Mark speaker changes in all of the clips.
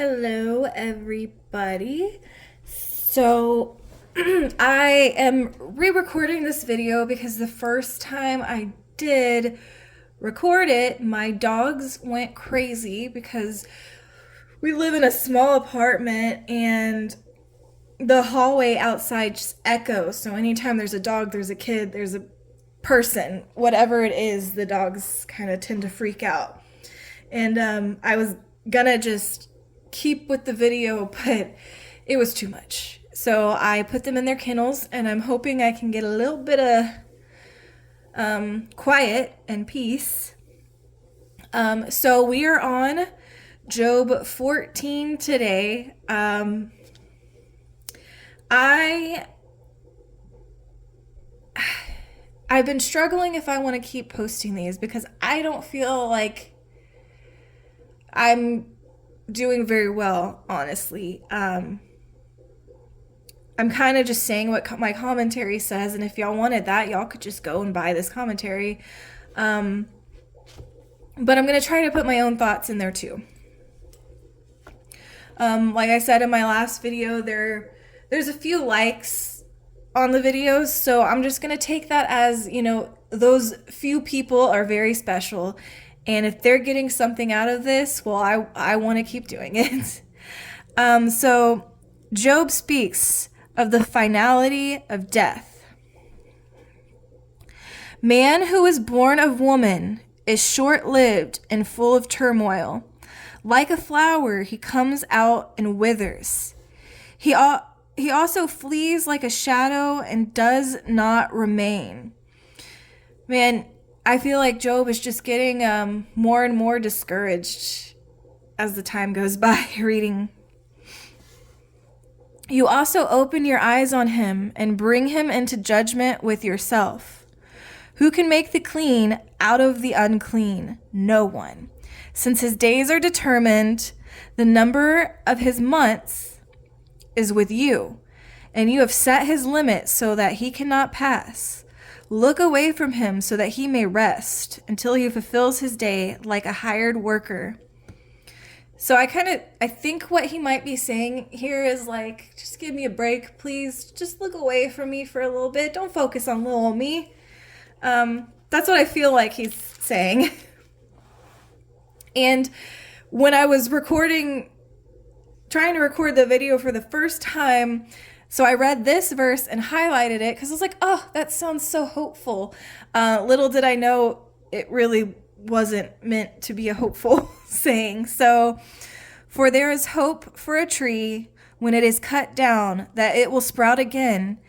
Speaker 1: Hello, everybody. So, I am re recording this video because the first time I did record it, my dogs went crazy because we live in a small apartment and the hallway outside just echoes. So, anytime there's a dog, there's a kid, there's a person, whatever it is, the dogs kind of tend to freak out. And I was gonna just keep with the video, but it was too much. So I put them in their kennels, and I'm hoping I can get a little bit of quiet and peace. So we are on Job 14 today. I've been struggling if I want to keep posting these because I don't feel like I'm doing very well, honestly. I'm kind of just saying what my commentary says, and if y'all wanted that, y'all could just go and buy this commentary. But I'm going to try to put my own thoughts in there too. Like I said in my last video, there's a few likes on the videos, so I'm just going to take that as, those few people are very special. And if they're getting something out of this, well, I want to keep doing it. So Job speaks of the finality of death. Man who is born of woman is short-lived and full of turmoil. Like a flower, he comes out and withers. He also flees like a shadow and does not remain. Man, I feel like Job is just getting more and more discouraged as the time goes by reading. You also open your eyes on him and bring him into judgment with yourself. Who can make the clean out of the unclean? No one. Since his days are determined, the number of his months is with you, and you have set his limit so that he cannot pass. Look away from him so that he may rest until he fulfills his day like a hired worker. So I think what he might be saying here is like, just give me a break, please. Just look away from me for a little bit. Don't focus on little me. That's what I feel like he's saying. And when I was trying to record the video for the first time, so I read this verse and highlighted it because I was like, oh, that sounds so hopeful. Little did I know it really wasn't meant to be a hopeful saying. So, for there is hope for a tree when it is cut down, that it will sprout again,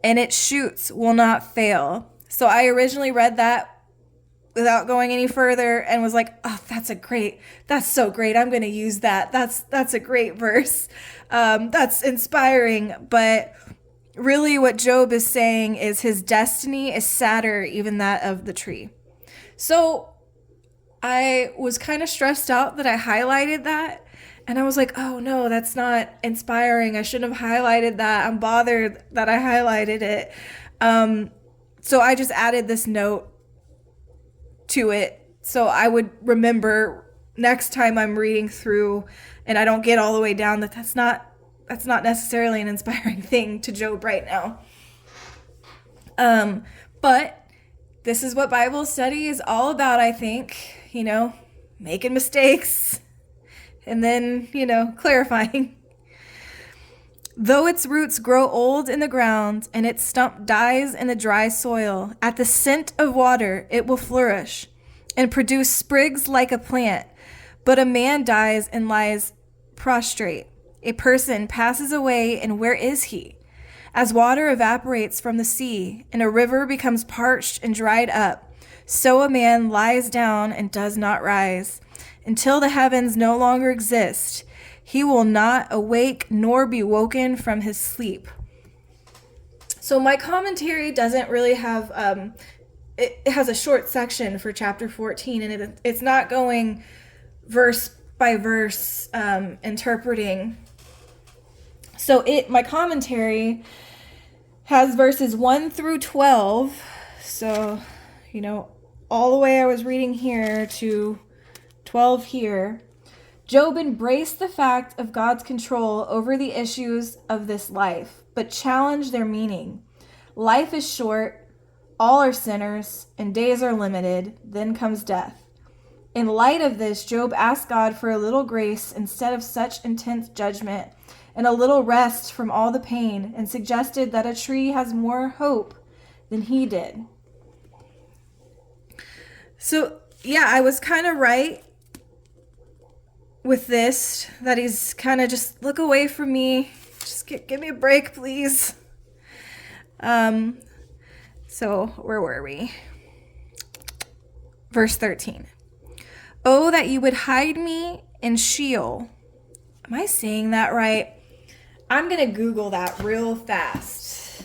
Speaker 1: and its shoots will not fail. So I originally read that without going any further and was like, oh, that's so great. I'm going to use that. That's a great verse. That's inspiring. But really what Job is saying is his destiny is sadder, even that of the tree. So I was kind of stressed out that I highlighted that. And I was like, oh no, that's not inspiring. I shouldn't have highlighted that. I'm bothered that I highlighted it. So I just added this note to it so I would remember next time I'm reading through and I don't get all the way down that's not necessarily an inspiring thing to Job right now. But this is what Bible study is all about, I think, making mistakes and then, clarifying. Though its roots grow old in the ground and its stump dies in the dry soil, at the scent of water it will flourish and produce sprigs like a plant. But a man dies and lies prostrate. A person passes away, and where is he? As water evaporates from the sea and a river becomes parched and dried up, so a man lies down and does not rise. Until the heavens no longer exist, he will not awake nor be woken from his sleep. So my commentary doesn't really have, it has a short section for chapter 14, and it's not going verse by verse interpreting. So my commentary has verses 1 through 12. So, all the way I was reading here to 12 here. Job embraced the fact of God's control over the issues of this life, but challenged their meaning. Life is short, all are sinners, and days are limited, then comes death. In light of this, Job asked God for a little grace instead of such intense judgment, and a little rest from all the pain, and suggested that a tree has more hope than he did. So, yeah, I was kind of right with this, that he's kind of just, look away from me. Just give me a break, please. So where were we? Verse 13. Oh, that you would hide me in Sheol. Am I saying that right? I'm going to Google that real fast.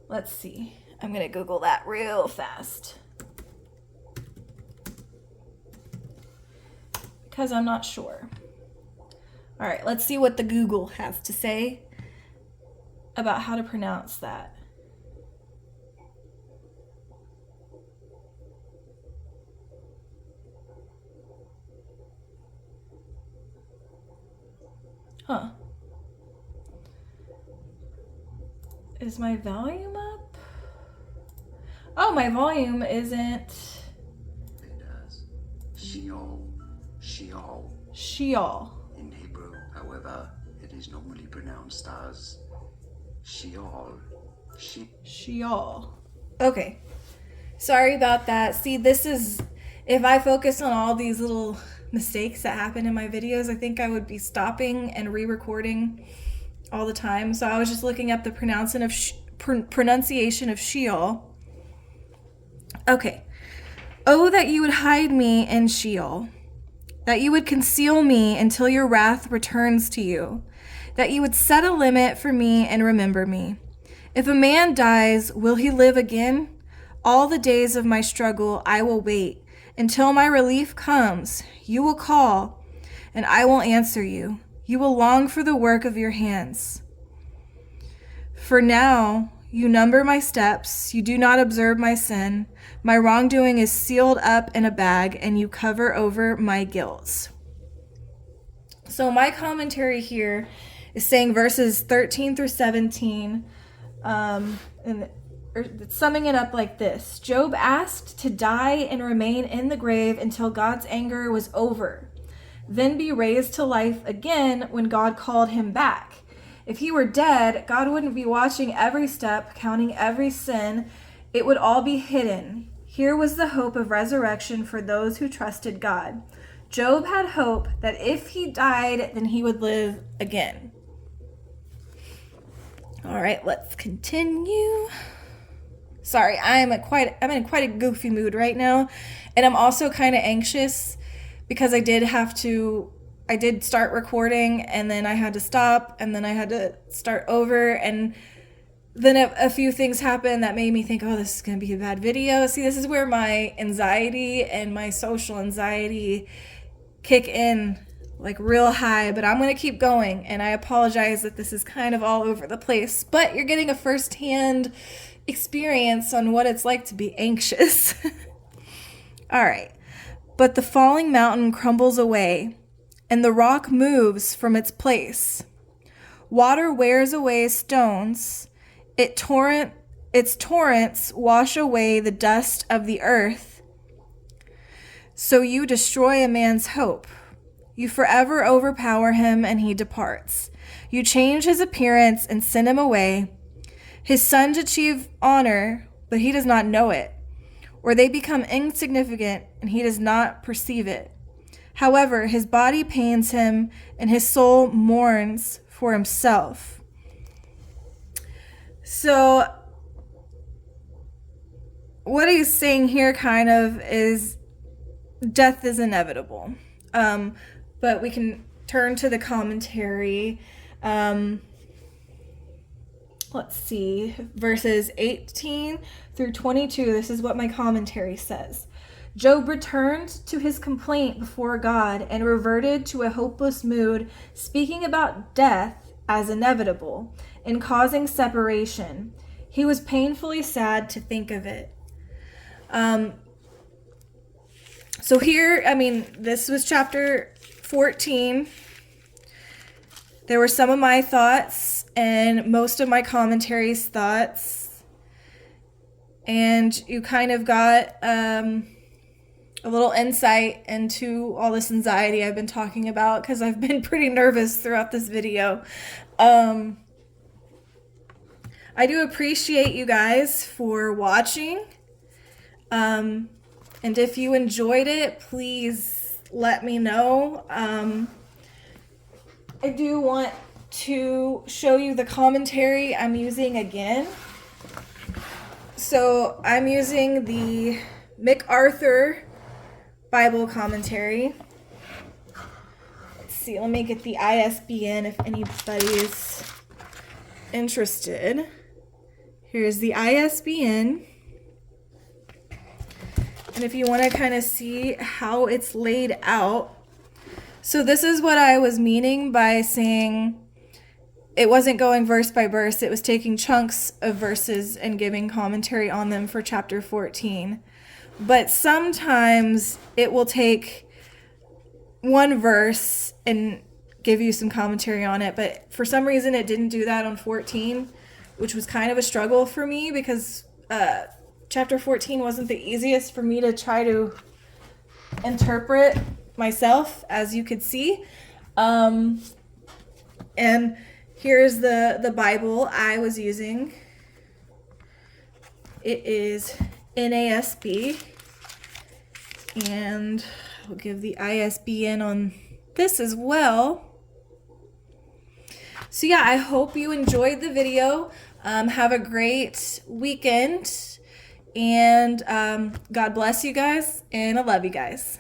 Speaker 1: Let's see. I'm going to Google that real fast. Because I'm not sure. All right, let's see what the Google has to say about how to pronounce that. Huh. Is my volume up? Oh, my volume isn't.
Speaker 2: It does. Sheol. Sheol.
Speaker 1: Sheol.
Speaker 2: In Hebrew, however, it is normally pronounced as Sheol.
Speaker 1: Sheol. Okay. Sorry about that. See, this is, if I focus on all these little mistakes that happen in my videos, I think I would be stopping and re-recording all the time. So I was just looking up the pronunciation of Sheol. Okay. Oh, that you would hide me in Sheol, that you would conceal me until your wrath returns to you, that you would set a limit for me and remember me. If a man dies, will he live again? All the days of my struggle I will wait. Until my relief comes, you will call, and I will answer you. You will long for the work of your hands. For now, you number my steps. You do not observe my sin. My wrongdoing is sealed up in a bag, and you cover over my guilt. So my commentary here is saying verses 13 through 17, and summing it up like this. Job asked to die and remain in the grave until God's anger was over, then be raised to life again when God called him back. If he were dead, God wouldn't be watching every step, counting every sin. It would all be hidden. Here was the hope of resurrection for those who trusted God. Job had hope that if he died, then he would live again. All right, let's continue. Sorry, I'm in quite a goofy mood right now, and I'm also kind of anxious because I did start recording, and then I had to stop, and then I had to start over, and then a few things happened that made me think, oh, this is going to be a bad video. See, this is where my anxiety and my social anxiety kick in like real high, but I'm going to keep going, and I apologize that this is kind of all over the place, but you're getting a firsthand experience on what it's like to be anxious. All right. But the falling mountain crumbles away, and the rock moves from its place. Water wears away stones. Its torrents wash away the dust of the earth. So you destroy a man's hope. You forever overpower him, and he departs. You change his appearance and send him away. His sons achieve honor, but he does not know it, or they become insignificant, and he does not perceive it. However, his body pains him, and his soul mourns for himself. So, what he's saying here kind of is death is inevitable. But we can turn to the commentary. Let's see, verses 18 through 22. This is what my commentary says. Job returned to his complaint before God and reverted to a hopeless mood, speaking about death as inevitable and causing separation. He was painfully sad to think of it. So here, this was chapter 14. There were some of my thoughts and most of my commentary's thoughts. And you kind of got a little insight into all this anxiety I've been talking about because I've been pretty nervous throughout this video. I do appreciate you guys for watching. And if you enjoyed it, please let me know. I do want to show you the commentary I'm using again. So I'm using the MacArthur Bible commentary. Let's see, let me get the ISBN if anybody's interested. Here's the ISBN. And if you want to kind of see how it's laid out. So this is what I was meaning by saying it wasn't going verse by verse. It was taking chunks of verses and giving commentary on them for chapter 14. But sometimes it will take one verse and give you some commentary on it. But for some reason, it didn't do that on 14, which was kind of a struggle for me because chapter 14 wasn't the easiest for me to try to interpret myself, as you could see. And here's the Bible I was using. It is NASB, and I'll give the ISBN on this as well. So yeah, I hope you enjoyed the video. Have a great weekend, and God bless you guys, and I love you guys.